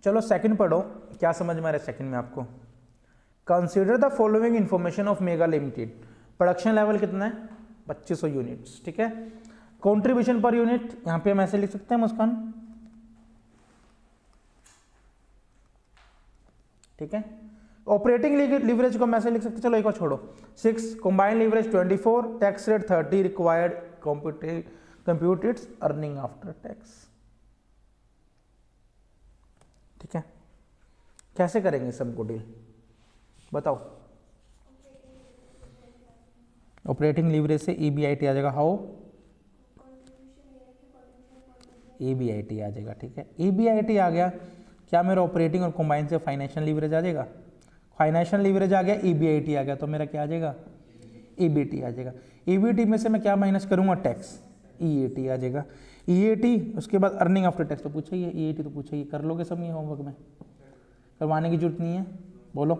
चलो सेकंड पढ़ो, क्या समझ में आ रहा है सेकंड में आपको। Consider the following information of mega limited. Production level कितना है 2500 यूनिट्स, ठीक है। कंट्रीब्यूशन पर यूनिट यहां पे हम ऐसे लिख सकते हैं मुस्कान, ठीक है। ऑपरेटिंग लीवरेज को हम ऐसे लिख सकते हैं, चलो एक और छोड़ो, 6 combined leverage 24, tax rate 30, required compute it's earning after tax, ठीक है। कैसे करेंगे सबको डील बताओ। ऑपरेटिंग लीवरेज से ईबीआईटी आ जाएगा, हाउ ईबीआईटी आ जाएगा, ठीक है। ईबीआईटी आ गया, क्या मेरा ऑपरेटिंग और कंबाइन से फाइनेंशियल लीवरेज आ जाएगा, फाइनेंशियल लीवरेज आ गया, ईबीआईटी आ गया, तो मेरा क्या आ जाएगा ईबीटी आ जाएगा। ईबीटी में से मैं क्या माइनस करूंगा टैक्स, ईएटी आ जाएगा। ईएटी उसके बाद अर्निंग आफ्टर टैक्स तो पूछा ही है, ईएटी तो पूछा ही, कर लोगे सब ये होमवर्क में, करवाने की जरूरत नहीं है। बोलो,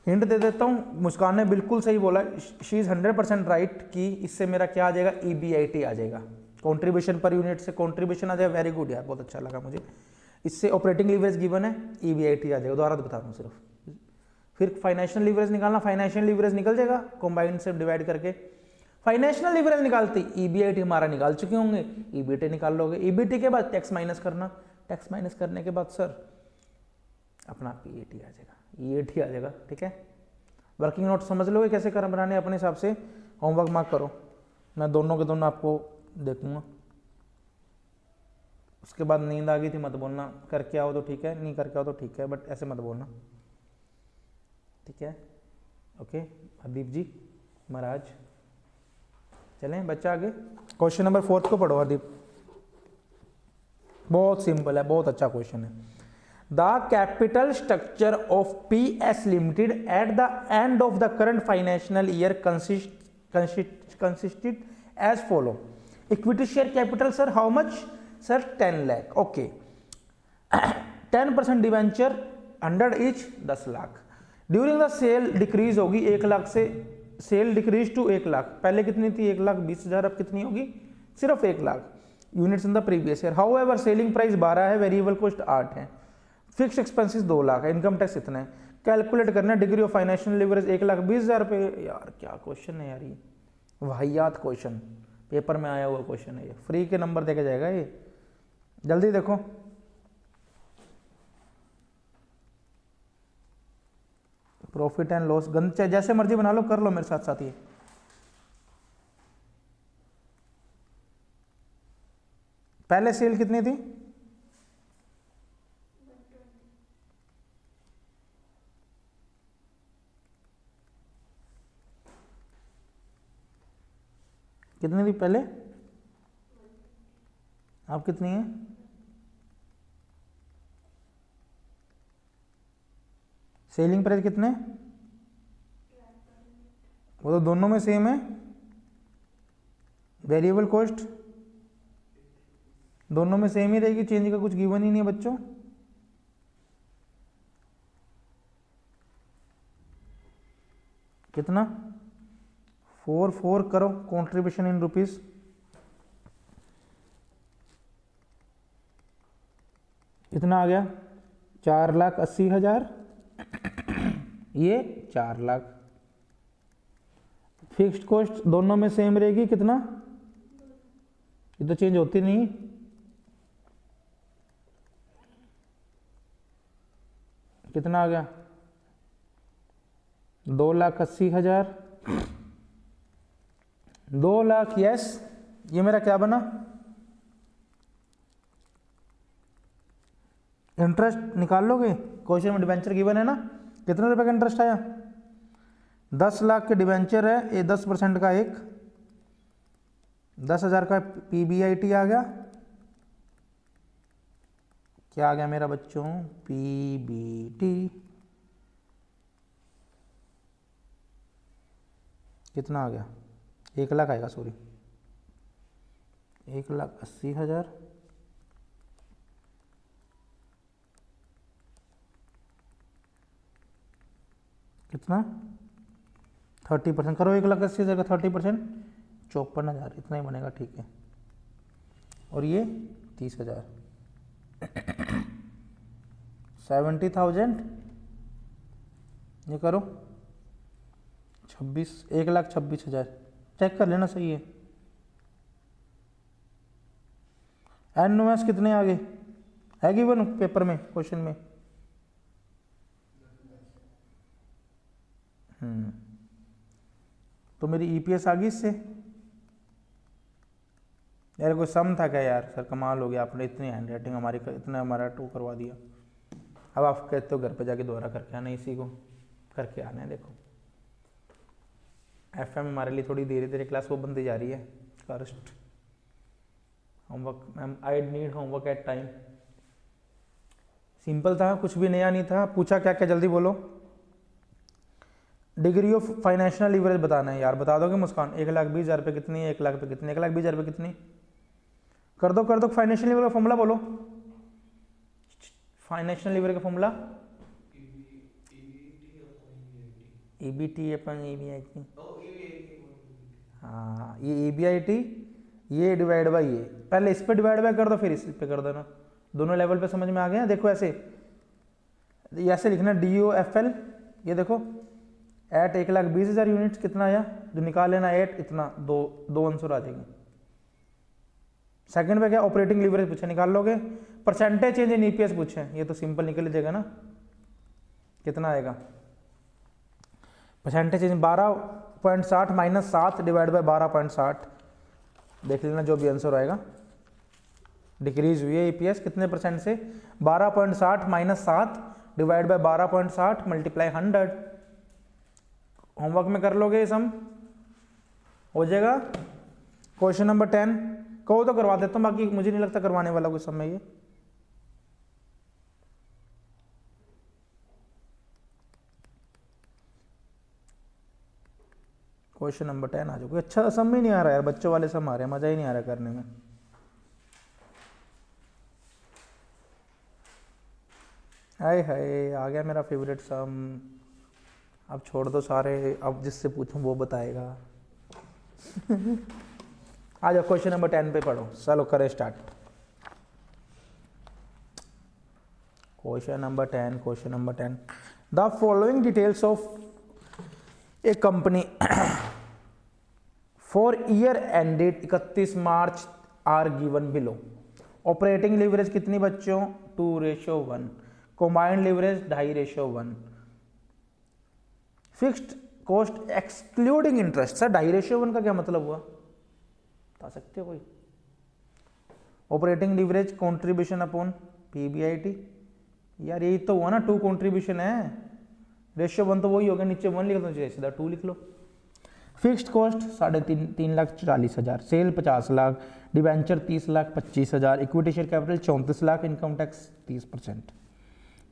हिंट दे देता हूँ, मुस्कान ने बिल्कुल सही बोला, शी इज 100% राइट कि इससे मेरा क्या आ जाएगा ईबीआईटी आ जाएगा। कंट्रीब्यूशन पर यूनिट से कंट्रीब्यूशन आ जाएगा, वेरी गुड यार, बहुत अच्छा लगा मुझे। इससे ऑपरेटिंग लीवरेज गिवन है, ईबीआईटी आ जाएगा, दोबारा तो बता रहा हूँ सिर्फ। फिर फाइनेंशियल लीवरेज निकालना, फाइनेंशियल लीवरेज निकल जाएगा कंबाइंड से डिवाइड करके। फाइनेंशियल लीवरेज निकालती ईबीआईटी हमारा निकाल चुके होंगे, ईबीटी निकाल लोगे। ईबीटी के बाद टैक्स माइनस करना, टैक्स माइनस करने के बाद सर अपना पीएटी आ जाएगा, ईएटी आ जाएगा, ठीक है। वर्किंग नोट समझ लोगे कैसे कर बनाने अपने हिसाब से, होमवर्क मार्क करो, मैं दोनों के दोनों आपको देखूंगा। उसके बाद नींद आ गई थी मत बोलना, करके आओ तो ठीक है, नहीं करके आओ तो ठीक है, बट ऐसे मत बोलना, ठीक है। ओके हरदीप जी महाराज, चलें बच्चा आगे। क्वेश्चन नंबर 4 को पढ़ो हरदीप, बहुत सिंपल है, बहुत अच्छा क्वेश्चन है। The capital structure of PS limited at the end of the current financial year consisted as follow. Equity share capital sir how much, sir 10 lakh, okay. 10% debenture 100 each 10 lakh. During the sale decrease होगी 1 लाख से, cell decrease to 1 lakh, पहले कितनी थी 1,20,000, अब कितनी होगी सिर्फ 1 lakh units in the previous year. How ever selling price 12 है, वेरिएबल कॉस्ट 8 है, फिक्स एक्सपेंसेस 2 लाख है, इनकम टैक्स इतना है। कैलकुलेट करना डिग्री ऑफ फाइनेंशियल लीवरेज 1,20,000 रुपये। यार क्या क्वेश्चन है यार, ये वाहियात क्वेश्चन, पेपर में आया हुआ क्वेश्चन है ये, फ्री के नंबर देके जाएगा ये, जल्दी देखो। प्रॉफिट एंड लॉस गंद जैसे मर्जी बना लो, कर लो मेरे साथ साथ ये। पहले सेल कितनी थी, कितनी थी पहले, अब कितनी है, सेलिंग प्राइस कितने, वो तो दोनों में सेम है। वेरिएबल कॉस्ट दोनों में सेम ही रहेगी, चेंज का कुछ गिवन ही नहीं है बच्चों। कितना 4 करो कंट्रीब्यूशन इन रुपीस, कितना आ गया 4,80,000, ये 4 लाख। फिक्स्ड कॉस्ट दोनों में सेम रहेगी, कितना, ये तो चेंज होती नहीं, कितना आ गया 2,80,000, 2 लाख, यस। ये मेरा क्या बना, इंटरेस्ट निकाल लोगे, क्वेश्चन में डिबेंचर गिवन है ना, कितने रुपए का इंटरेस्ट आया, 10 लाख के डिबेंचर है, ये 10% का एक 10,000 का पीबीआईटी आ गया, क्या आ गया मेरा बच्चों पीबीटी, कितना आ गया 1 लाख आएगा, सॉरी 1,80,000, कितना 30% करो, 1,80,000 का 30% 54,000, इतना ही बनेगा, ठीक है। और ये 30,000, 70,000, ये करो 1,26,000, चेक कर लेना सही है। एनओएस कितने आगे है गिवन पेपर में, क्वेश्चन में? तो मेरी ईपीएस आ गई इससे। यार कोई सम था क्या यार? सर कमाल हो गया, आपने इतनी हैंड राइटिंग हमारी, इतना हमारा टू करवा दिया। अब आप कहते हो घर पे जाके दोबारा करके आना, इसी को करके आना है। देखो एफएम हमारे लिए थोड़ी धीरे धीरे क्लास वो बनती जा रही है। First homework ma'am, I need homework at time. Simple था, कुछ भी नया नहीं था। पूछा क्या क्या, जल्दी बोलो। डिग्री ऑफ फाइनेंशियल लीवरेज बताना है यार, बता दोगे मुस्कान? 1,20,000 रुपये कितनी है? 1 लाख पे कितनी? 1,20,000 रुपये कितनी? कर दो फाइनेंशियल लीवर का फॉर्मूला बोलो। फाइनेंशियल लीवर का फॉर्मूला ईबीटी अपन ईबीआईटी। हाँ, ये ईबीआईटी, ये डिवाइड बाई ये। पहले इस पे डिवाइड बाई कर दो, फिर इस पे कर देना। दोनों लेवल पे समझ में आ गया? देखो ऐसे लिखना DOFL। ये देखो एट 1,20,000 यूनिट्स कितना आया, जो निकाल लेना एट इतना, दो आंसर आ जाएंगे। सेकंड पे क्या, ऑपरेटिंग लीवरेज पूछे, निकाल लोगे। परसेंटेज चेंज इन ईपीएस पूछे, ये तो सिंपल निकल जाएगा ना। कितना आएगा percentage change? 12.60 minus 7 divide by 12.60। देख लेना जो भी आंसर आएगा। डिक्रीज हुई है ईपीएस कितने परसेंट से? 12.60 minus 7 divide by 12.60 multiply 100। Homework में कर लोगे, ये सम हो जाएगा। क्वेश्चन नंबर 10 कहो तो करवा देता हूँ, बाकी मुझे नहीं लगता करवाने वाला कोई सम है ये। क्वेश्चन नंबर 10 आ जाओ। कोई अच्छा सम ही नहीं आ रहा यार, बच्चों वाले सम आ रहे हैं, मजा ही नहीं आ रहा करने में। हाय हाय, आ गया मेरा फेवरेट सम। अब छोड़ दो सारे, अब जिससे पूछूं वो बताएगा। आ जाओ क्वेश्चन नंबर 10 पे पढ़ो। चलो करें start. Question number 10। The following details of a company for year ended 31 March are given below. Operating leverage कितनी बच्चों? 2:1। Combined leverage 2:1। Fixed cost excluding interest. Sir 2:1 का क्या मतलब हुआ, बता सकते हो कोई? Operating leverage contribution upon PBIT. यार यही तो हुआ ना, 2 कंट्रीब्यूशन है। रेशियो 1 तो वही होगा, नीचे 1 लिख दो, सीधा 2 लिख लो। Fixed cost 3,40,000, sale 50 lakh, debenture 30,25,000, equity share capital 34 lakh, income tax 30%।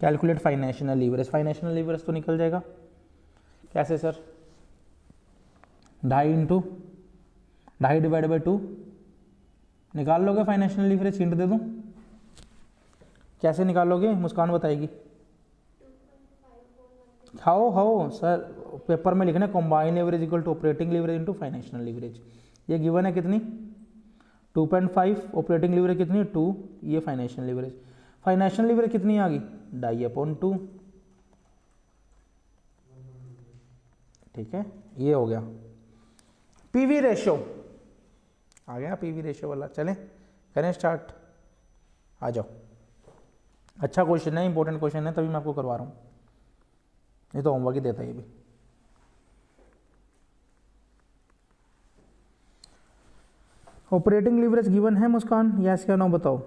Calculate financial leverage. Financial leverage तो निकल जाएगा कैसे सर? 2.5 डिवाइड बाई 2 निकाल लोगे फाइनेंशियल लीवरेज? हिंट दे दूं, कैसे निकालोगे? मुस्कान बताएगी। हाउ सर पेपर में लिखना combined leverage equal to operating leverage into financial leverage. ये गिवन है कितनी? 2.5। ऑपरेटिंग लीवरेज कितनी? 2। ये फाइनेंशियल लीवरेज। फाइनेंशियल लीवरेज कितनी आ गई? 2.5/2। ठीक है, ये हो गया। पीवी रेशियो आ गया, पीवी रेशियो वाला। चलें करें स्टार्ट, आ जाओ। अच्छा क्वेश्चन है, इंपॉर्टेंट क्वेश्चन है, तभी मैं आपको करवा रहा हूँ। ये तो होमवर्क ही देता है ये भी। ऑपरेटिंग लीवरेज गिवन है मुस्कान, यस क्या नो बताओ।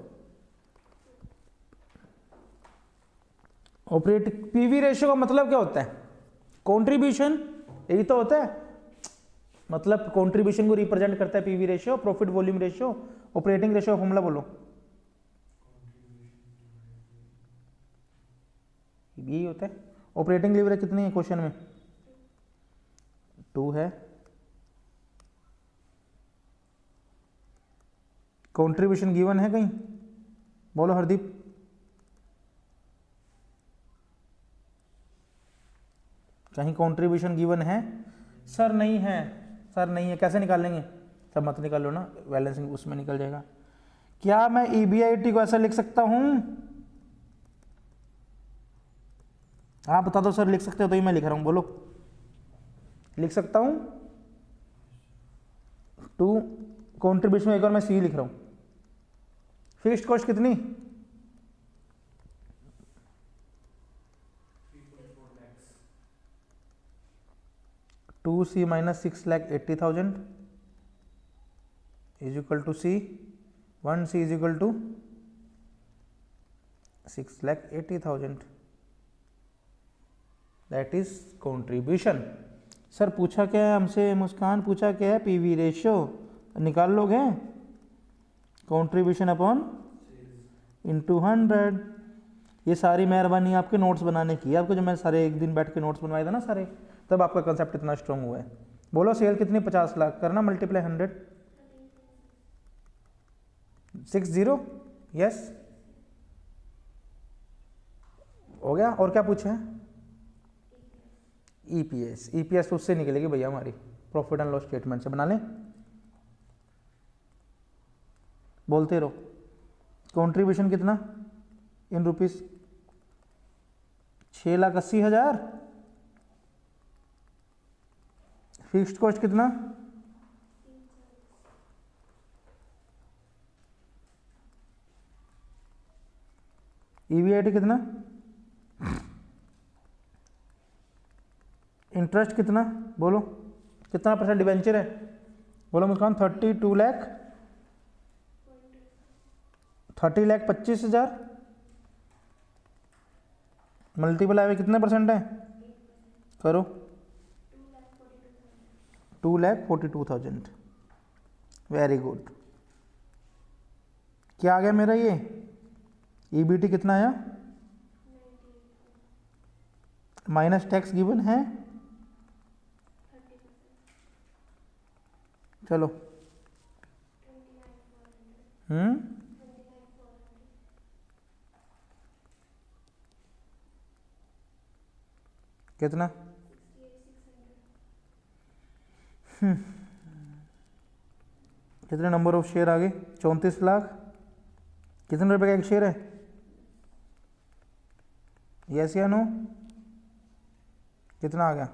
ऑपरेटिंग पीवी रेशियो का मतलब क्या होता है? कंट्रीब्यूशन, यही तो होता है। मतलब कंट्रीब्यूशन को रिप्रेजेंट करता है PV ratio. Profit volume ratio. Operating ratio formula बोलो। यही होता है। ऑपरेटिंग लीवरेज कितनी है क्वेश्चन में? 2 है। कंट्रीब्यूशन गिवन है कहीं? बोलो हरदीप। कहीं कंट्रीब्यूशन गिवन है? सर नहीं है, सर नहीं है। कैसे निकालेंगे? सर मत निकालो ना, बैलेंसिंग उसमें निकल जाएगा। क्या मैं ईबीआईटी को ऐसा लिख सकता हूं? आप बता दो सर, लिख सकते हो तो ही मैं लिख रहा हूँ, बोलो। लिख सकता हूँ 2 कॉन्ट्रीब्यूशन, एक और मैं सी लिख रहा हूँ। फिक्स्ड कॉस्ट कितनी? 2C minus 6,80,000 is equal to C, 1C is equal to 6,80,000, that is contribution. Sir पूछा क्या है हमसे, मुस्कान पूछा क्या है? पीवी रेशियो निकाल लोगे, कॉन्ट्रीब्यूशन अपॉन इंटू 100। ये सारी मेहरबानी आपके नोट्स बनाने की है, आपको जो मैं सारे एक दिन बैठ के नोट्स बनवाए थे ना सारे, तब आपका कंसेप्ट इतना स्ट्रांग हुआ है। बोलो सेल कितनी? 50 लाख, करना मल्टीप्लाई 100, 60, यस हो गया। और क्या पूछे हैं? ईपीएस। ईपीएस तो उससे निकलेगी भैया हमारी, प्रॉफिट एंड लॉस स्टेटमेंट से। बना लें, बोलते रहो। कंट्रीब्यूशन कितना इन रुपीस? 6,80,000। फिक्स्ड कॉस्ट कितना? ईवीआईटी कितना? इंटरेस्ट कितना? बोलो कितना परसेंट डिबेंचर है? बोलो मुस्कान। 32 लाख, 30,25,000 मल्टीप्लाई में कितने परसेंट है? करो, 2,42,000। Very good. क्या आ गया मेरा ये? ईबीटी कितना आया? माइनस टैक्स गिवन है, चलो कितना? कितने नंबर ऑफ शेयर आ गए? 34 लाख। कितने रुपए का एक शेयर है? यस या नो? कितना आ गया?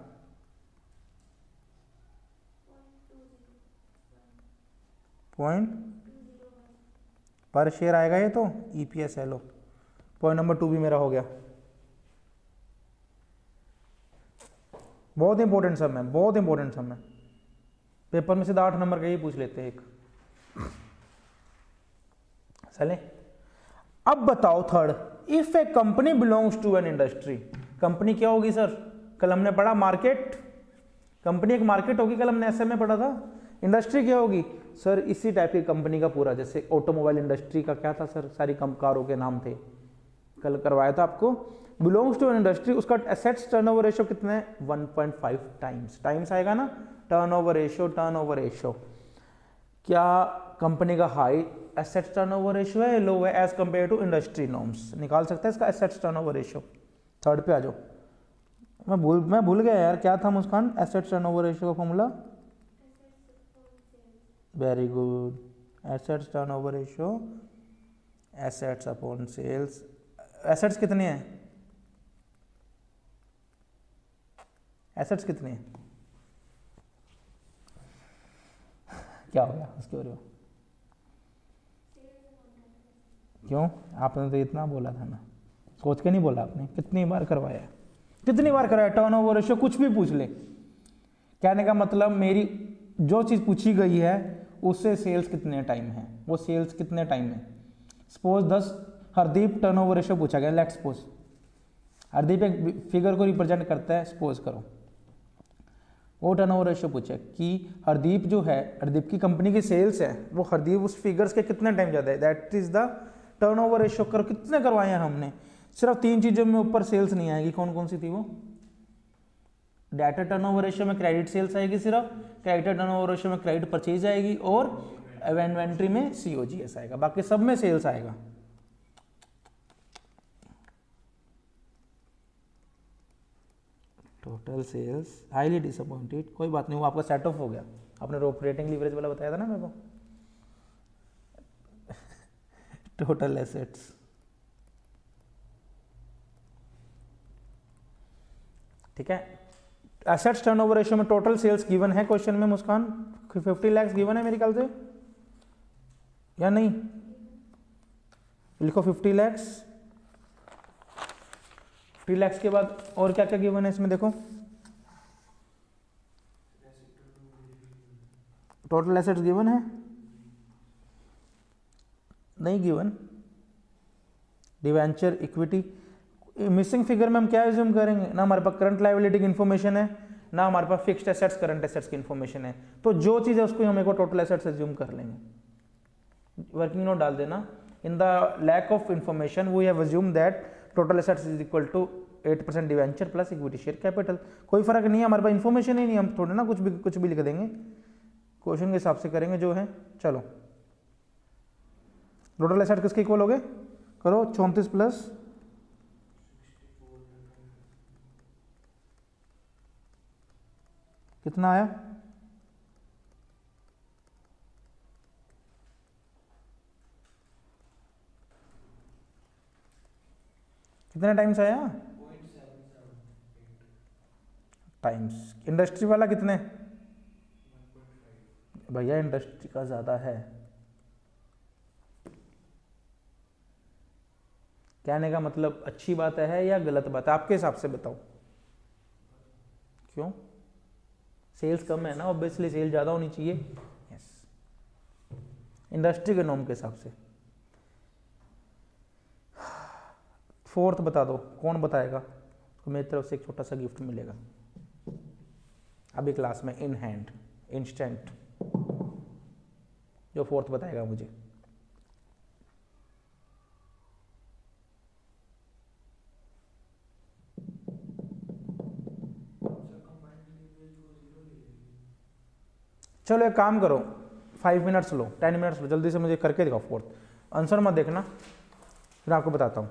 पॉइंट पर शेयर आएगा ये तो। ईपीएस है, लो पॉइंट नंबर 2 भी मेरा हो गया। बहुत इंपॉर्टेंट सम है, बहुत इंपॉर्टेंट सम है। पेपर में सीधा 8 नंबर का ही पूछ लेते हैं एक। चले अब बताओ third, if a company belongs to an industry. Company क्या होगी सर? कल हमने पढ़ा मार्केट, कंपनी एक मार्केट होगी, कल हमने एसएम में पढ़ा था। इंडस्ट्री क्या होगी सर? इसी टाइप की कंपनी का पूरा, जैसे ऑटोमोबाइल इंडस्ट्री का क्या था सर? सारी कारों के नाम थे, कल करवाया था आपको। बिलोंग्स टू एन इंडस्ट्री, उसका एसेट्स टर्नओवर रेशियो कितना है? 1.5 टाइम्स। टाइम्स आएगा ना, टर्नओवर रेशियो, टर्नओवर रेशियो। क्या कंपनी का हाई एसेट्स टर्नओवर रेशियो है, लो है as compare to industry norms? निकाल सकते हैं इसका एसेट्स टर्नओवर रेशियो। थर्ड पे आ जाओ। मैं भूल गया यार, क्या था मुस्कान एसेट्स टर्नओवर रेशियो का formula? Very good, assets turnover ratio, assets upon sales. Assets कितने हैं? एसेट्स कितने हैं? क्या हो गया उसके बारे में? क्यों? आपने तो इतना बोला था ना, सोच के नहीं बोला आपने? कितनी बार करवाया, कितनी बार कराया? टर्नओवर रेशियो कुछ भी पूछ ले। कहने का मतलब मेरी जो चीज़ पूछी गई है उससे सेल्स कितने टाइम है, वो सेल्स कितने टाइम है। सपोज 10 हरदीप टर्नओवर रेशियो पूछा गया, लेट्स सपोज हरदीप एक फिगर को रिप्रेजेंट करता है, सपोज करो वो टर्नओवर रेशियो पूछे कि हरदीप जो है, हरदीप की कंपनी की सेल्स है, वो हरदीप उस फिगर्स के कितने टाइम ज़्यादा है, that is the turnover ratio. करो कितने करवाए हैं हमने? सिर्फ 3 चीज़ों में ऊपर सेल्स नहीं आएगी, कौन कौन सी थी वो? डेटा टर्नओवर रेशियो में क्रेडिट सेल्स आएगी, सिर्फ क्रेडिट टर्नओवर रेशियो में क्रेडिट परचेज आएगी, और इन्वेंट्री में सीओजीएस आएगा, बाकी सब में सेल्स आएगा। Total sales, highly disappointed. कोई बात नहीं, वो आपका सेट ऑफ हो गया। आपने ऑपरेटिंग लीवरेज वाला बताया था ना मेरे को। टोटल एसेट्स, ठीक है। एसेट्स टर्नओवर रेशियो में टोटल सेल्स गिवन है क्वेश्चन में मुस्कान, 50 लाख गिवन है मेरे ख्याल से या नहीं, लिखो 50 लाख। 50 लाख के बाद और क्या क्या गिवन है इसमें देखो, टोटल एसेट्स गिवन है नहीं given, debenture equity, missing figure में हम क्या एज्यूम करेंगे, ना हमारे पास करंट लायबिलिटी की इन्फॉर्मेशन है, ना हमारे पास फिक्स्ड एसेट्स करंट एसेट्स की इन्फॉर्मेशन है, तो जो चीज़ है उसको हम एक टोटल एसेट्स एज्यूम कर लेंगे। वर्किंग नोट डाल देना, in the lack of information we have assume that total assets is equal to 8% debenture plus equity share capital. कोई फर्क नहीं है, हमारे पास इन्फॉर्मेशन ही नहीं, हम थोड़े ना कुछ भी लिख देंगे, क्वेश्चन के हिसाब से करेंगे जो है। चलो टोटल एसेट किसके इक्वल हो गए, करो 34 प्लस कितना आया, कितने टाइम्स आया, टाइम्स। इंडस्ट्री वाला कितने, भैया इंडस्ट्री का ज़्यादा है। कहने का मतलब अच्छी बात है या गलत बात है, आपके हिसाब से बताओ। क्यों, सेल्स कम है ना, ऑब्वियसली सेल ज़्यादा होनी चाहिए। यस, इंडस्ट्री के नॉर्म के हिसाब से। फोर्थ बता दो, कौन बताएगा, तो मेरी तरफ से एक छोटा सा गिफ्ट मिलेगा अभी क्लास में, इन हैंड, इंस्टेंट। जो फोर्थ बताएगा मुझे, चलो एक काम करो, 5 मिनट्स लो, 10 मिनट्स लो, जल्दी से मुझे करके दिखाओ फोर्थ, आंसर मत देखना, फिर आपको बताता हूँ।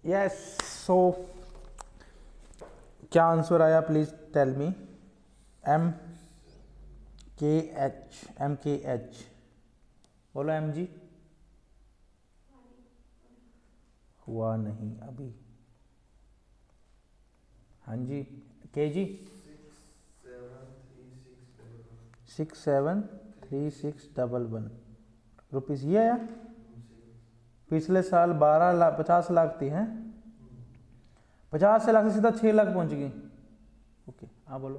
यस। सो क्या आंसर आया प्लीज टेल मी। एम के एच बोलो एम जी। हुआ नहीं अभी। हाँ जी के जी 673611 रुपीज़ ये आया। पिछले साल 12 लाख 50 लाख थी हैं, 50 लाख से सीधा 6 लाख पहुंच गई। ओके हाँ बोलो।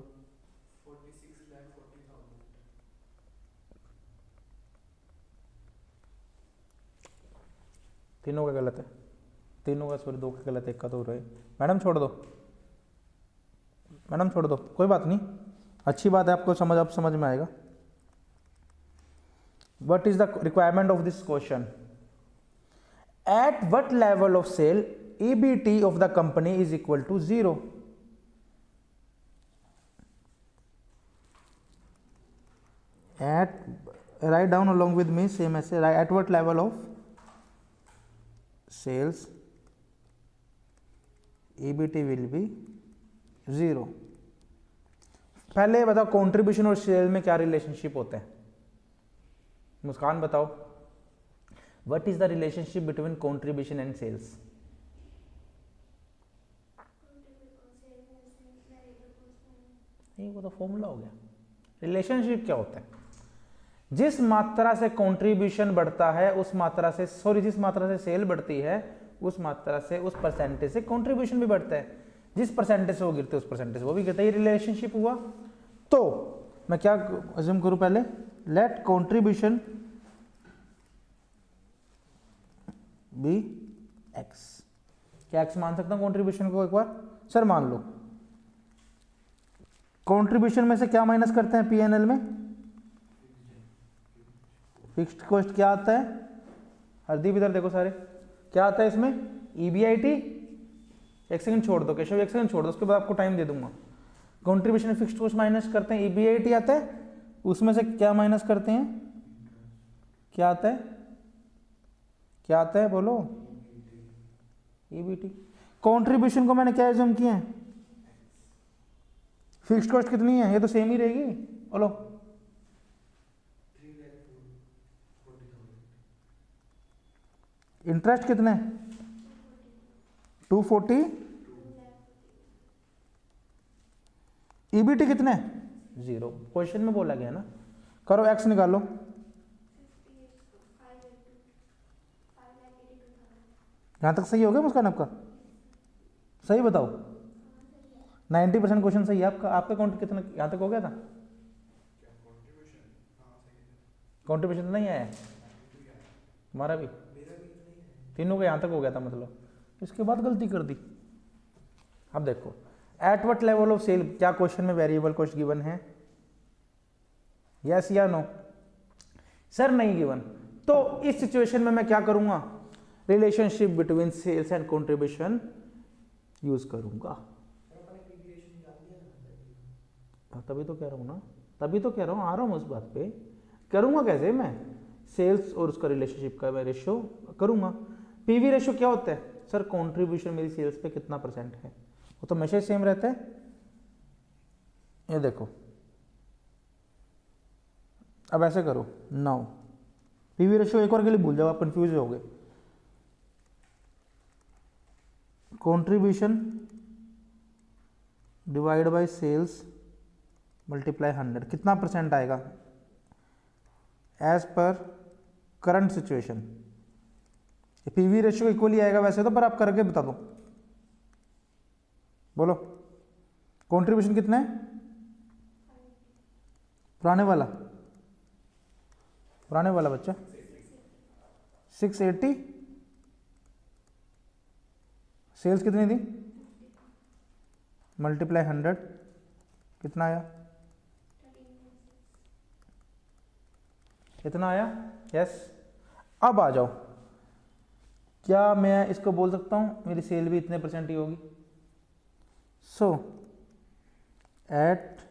46,40,000। तीनों का गलत है, तीनों का सॉरी 2 का गलत है, एक का तो रहे। मैडम छोड़ दो, मैडम छोड़ दो, कोई बात नहीं, अच्छी बात है, आपको समझ, अब समझ में आएगा। What is the requirement of this question? At what level of sale EBT of the company is equal to 0? At, write down along with me, same as at what level of sales EBT will be 0? पहले बताओ contribution और cell में क्या relationship होता है। मुस्कान बताओ, what is the relationship between contribution and sales? नहीं वो तो फॉर्मूला हो गया। रिलेशनशिप क्या होता है? जिस मात्रा से कंट्रीब्यूशन बढ़ता है उस मात्रा से, सॉरी जिस मात्रा से सेल बढ़ती है उस मात्रा से, उस परसेंटेज से कंट्रीब्यूशन भी बढ़ता है। जिस परसेंटेज से वो गिरते है उस परसेंटेज से वो भी गिरता है। ये रिलेशनशिप हुआ। तो मैं क्या अज्यूम करूं पहले, लेट कंट्रीब्यूशन बी एक्स। क्या एक्स मान सकता हूं कंट्रीब्यूशन को? एक बार सर मान लो कंट्रीब्यूशन में से क्या माइनस करते हैं पीएनएल में? फिक्स्ड कॉस्ट क्या आता है? हरदीप इधर देखो सारे, क्या आता है इसमें? ईबीआईटी। एक सेकंड छोड़ दो केशव, एक सेकंड छोड़ दो, उसके बाद आपको टाइम दे दूंगा। कंट्रीब्यूशन फिक्स्ड कॉस्ट माइनस करते हैं, ईबीआईटी आता है, उसमें से क्या माइनस करते हैं? क्या आता है? क्या आता है बोलो? ईबीटी। कंट्रीब्यूशन को मैंने क्या एज्यूम किया है? फिक्स्ड कॉस्ट कितनी है? ये तो सेम ही रहेगी। बोलो 3,40,000। इंटरेस्ट कितने? 240। ईबीटी कितने? 0। क्वेश्चन में बोला गया ना। करो एक्स निकालो। यहां तक सही हो गया मुस्कान आपका? सही बताओ। 90% क्वेश्चन सही है आपका। आपका काउंट कितना यहां तक हो गया था? कंट्रीब्यूशन तो नहीं आया हमारा भी, तीनों का यहां तक हो गया था, मतलब इसके बाद गलती कर दी। अब देखो at what level of sale, क्या क्वेश्चन में वेरिएबल कॉस्ट गिवन है? यस या नो? सर नहीं गिवन। तो इस सिचुएशन में मैं क्या करूंगा? Relationship between sales and contribution use करूंगा। तभी तो कह रहा हूं ना, तभी तो कह रहा हूं, आ रहा हूं उस बात पे। करूंगा कैसे मैं? सेल्स और उसका रिलेशनशिप का मैं रेशियो करूंगा। पीवी रेशियो क्या होता है? सर कंट्रीब्यूशन मेरी सेल्स पे कितना परसेंट है, वो तो हमेशा सेम रहता है। ये देखो अब ऐसे करो, 9 पीवी रेशियो एक बार के लिए भूल जाओ, आप कंफ्यूज हो गए। Contribution divide by sales multiply 100, कितना परसेंट आएगा as per current situation? PV ratio equally आएगा वैसे तो, पर आप करके बता दो। बोलो कंट्रीब्यूशन कितना है? पुराने वाला, पुराने वाला बच्चा 680। सेल्स कितनी थी? मल्टीप्लाई 100 कितना आया? कितना आया? यस। अब आ जाओ, क्या मैं इसको बोल सकता हूं मेरी सेल भी इतने परसेंट ही होगी? So at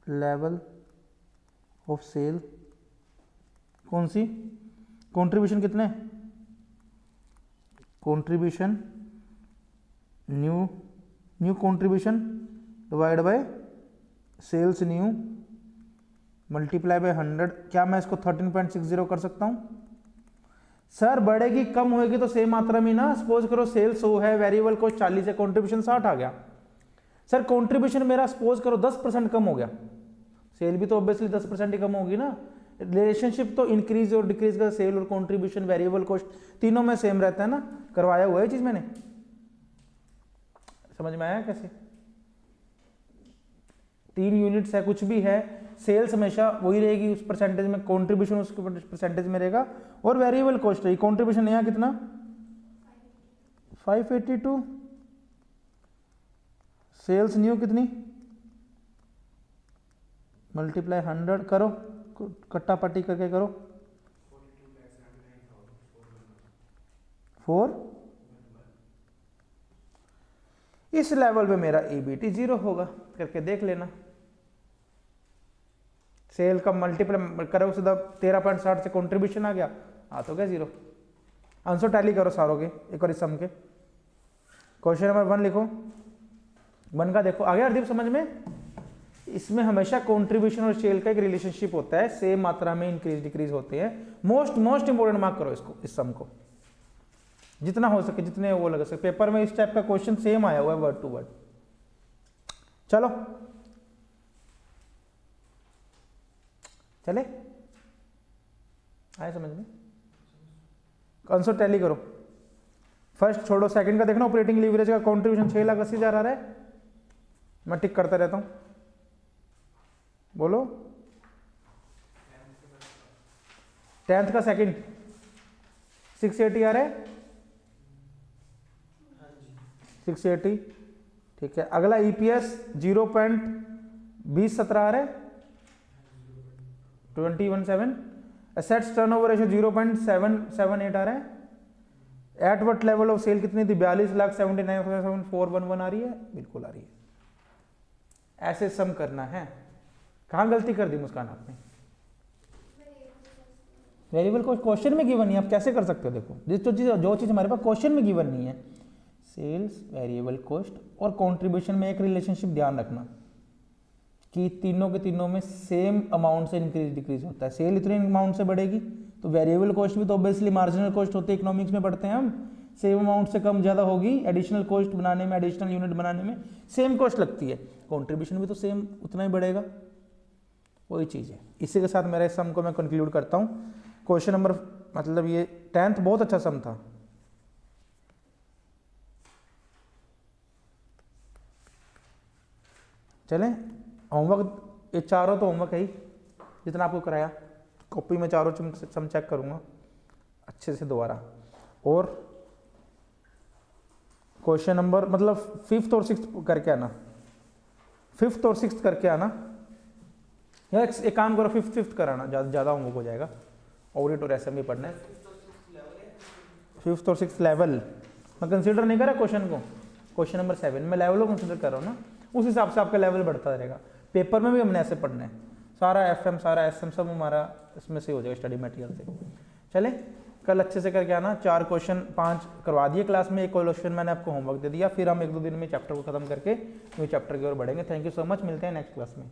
level of sale, कौन सी कंट्रीब्यूशन कितने? Contribution new contribution divide by sales new multiply by 100। क्या मैं इसको 13.60 कर सकता हूँ? सर बढ़ेगी कम होएगी तो सेम मात्रा में ना। सपोज करो सेल 100 है, वेरिएबल कॉस्ट 40 है, कंट्रीब्यूशन 60 आ गया। सर कंट्रीब्यूशन मेरा सपोज करो 10% कम हो गया, सेल भी तो ऑब्वियसली 10% ही कम होगी ना। रिलेशनशिप तो इंक्रीज और डिक्रीज का सेल और कंट्रीब्यूशन वेरिएबल कॉस्ट तीनों में सेम रहता है ना। करवाया हुआ है चीज मैंने, समझ में आया कैसे? 3 यूनिट्स है, कुछ भी है, सेल्स हमेशा वही रहेगी उस परसेंटेज में, कंट्रीब्यूशन उसके परसेंटेज में रहेगा, और वेरिएबल कॉस्ट रहेगी। कंट्रीब्यूशन यहाँ कितना 582, सेल्स न्यू कितनी मल्टीप्लाई 100 करो, कट्टा पट्टी करके करो 4। इस लेवल पे मेरा ईबीटी 0 होगा, करके देख लेना। सेल का मल्टीप्लाई करो सीधा 13.60 से कंट्रीब्यूशन आ गया, आ तो गया 0। आंसर टैली करो सारों के एक और इस सम के। क्वेश्चन नंबर 1 लिखो, 1 का देखो, आ गया हरदीप समझ में? इसमें हमेशा कंट्रीब्यूशन और सेल का एक रिलेशनशिप होता है, सेम मात्रा में इंक्रीज डिक्रीज होते हैं। मोस्ट इंपोर्टेंट मार्क करो इसको, इस सम को जितना हो सके, जितने वो लगा सके। पेपर में इस टाइप का क्वेश्चन सेम आया हुआ है वर्ड टू वर्ड। चलो चले, आए समझ में? आंसर टैली करो। फर्स्ट छोड़ो, सेकंड का देखना, ऑपरेटिंग लीवरेज का कंट्रीब्यूशन 6,80,000 आ रहा है। मैं टिक करता रहता हूं, बोलो। 10th का सेकंड 680 आ रहा है, 680, ठीक है। अगला ईपीएस 0.2017 आ रहा है, 217। एसेट्स टर्नओवर रेशियो 0.778 आ रहा है। At what level of sale कितनी थी? 42,79,411 आ रही है, बिल्कुल आ रही है। ऐसे सम करना है। कहां गलती कर दी मुस्कान आपने? वेरिएबल को क्वेश्चन में गिवन नहीं, आप कैसे कर सकते हो? देखो जो चीज हमारे पास क्वेश्चन में गिवन नहीं है, सेल्स, वेरिएबल कॉस्ट और कंट्रीब्यूशन में एक रिलेशनशिप ध्यान रखना कि तीनों के तीनों में सेम अमाउंट से इंक्रीज डिक्रीज होता है। सेल इतने अमाउंट से बढ़ेगी तो वेरिएबल कॉस्ट भी तो ऑब्वियसली मार्जिनल कॉस्ट होती है, इकोनॉमिक्स में पढ़ते हैं हम। सेम अमाउंट से कम ज़्यादा होगी, एडिशनल कॉस्ट बनाने में, एडिशनल यूनिट बनाने में सेम कॉस्ट लगती है, कंट्रीब्यूशन भी तो सेम उतना ही बढ़ेगा, वही चीज़ है। इसी के साथ मेरे इस सम को मैं कंक्लूड करता हूँ। क्वेश्चन नंबर मतलब ये 10th बहुत अच्छा सम था। चलें, होमवर्क ये चारों तो होमवर्क है ही जितना आपको कराया, कॉपी में चारों सम चेक करूँगा अच्छे से दोबारा। और क्वेश्चन नंबर मतलब 5th और 6th करके आना, 5th और 6th करके आना, या एक काम करो 5th कराना, ज़्यादा होमवर्क हो जाएगा। ऑडिट और असेंबली पढ़ना है। 5th और 6th लेवल मैं कंसीडर नहीं कर रहा क्वेश्चन को, क्वेश्चन नंबर 7 मैं लेवल को कंसीडर कर रहा हूँ ना, उस हिसाब से आपका लेवल बढ़ता रहेगा। पेपर में भी हमने ऐसे पढ़ना है, सारा एफएम सारा एसएम सब हमारा इसमें से हो जाएगा स्टडी मटेरियल से। चले कल अच्छे से करके आना। 4 क्वेश्चन 5 करवा दिए क्लास में, एक क्वेश्चन मैंने आपको होमवर्क दे दिया, फिर हम 1-2 दिन में चैप्टर को खत्म करके न्यू चैप्टर की ओर बढ़ेंगे। थैंक यू सो मच, मिलते हैं नेक्स्ट क्लास में।